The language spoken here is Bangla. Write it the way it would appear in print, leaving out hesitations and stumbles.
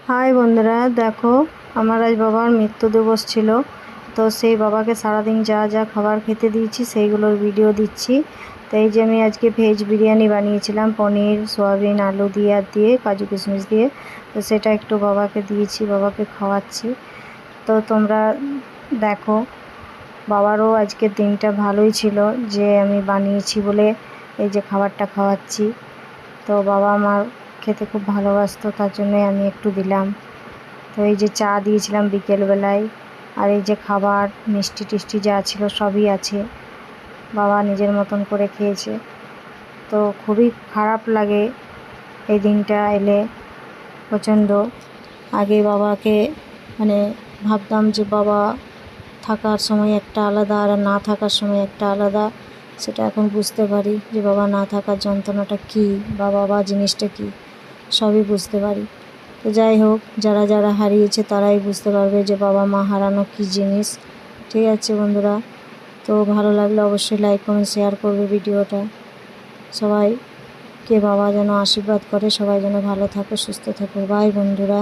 হাই বন্ধুরা, দেখো আমার আজ বাবার মৃত্যু দিবস ছিল। তো সেই বাবাকে সারাদিন যা যা খাবার খেতে দিয়েছি সেইগুলোর ভিডিও দিচ্ছি। তো এই যে আমি আজকে ভেজ বিরিয়ানি বানিয়েছিলাম, পনির সয়াবিন আলু দিয়ে কাজু কিশমিশ দিয়ে। তো সেটা একটু বাবাকে দিয়েছি, বাবাকে খাওয়াচ্ছি। তো তোমরা দেখো, বাবারও আজকের দিনটা ভালোই ছিল যে আমি বানিয়েছি বলে এই যে খাবারটা খাওয়াচ্ছি। তো বাবা আমার খেতে খুব ভালোবাসতো, তার জন্যই আমি একটু দিলাম। তো এই যে চা দিয়েছিলাম বিকেলবেলায়, আর এই যে খাবার মিষ্টি টিষ্টি যা ছিল সবই আছে। বাবা নিজের মতন করে খেয়েছে। তো খুবই খারাপ লাগে এই দিনটা এলে প্রচণ্ড। আগে বাবাকে ভাবতাম যে বাবা থাকার সময় একটা আলাদা আর না থাকার সময় একটা আলাদা। সেটা এখন বুঝতে পারি যে বাবা না থাকার যন্ত্রণাটা কী বা বাবা জিনিসটা কী, সবই বুঝতে পারি। তো যাই হোক, যারা যারা হারিয়েছে তারাই বুঝতে পারবে যে বাবা মা হারানো কী জিনিস। ঠিক আছে বন্ধুরা, তো ভালো লাগলে অবশ্যই লাইক কমেন্ট শেয়ার করবে ভিডিওটা। সবাইকে বাবা যেন আশীর্বাদ করে, সবাই যেন ভালো থাকো সুস্থ থাকো। বাই বন্ধুরা।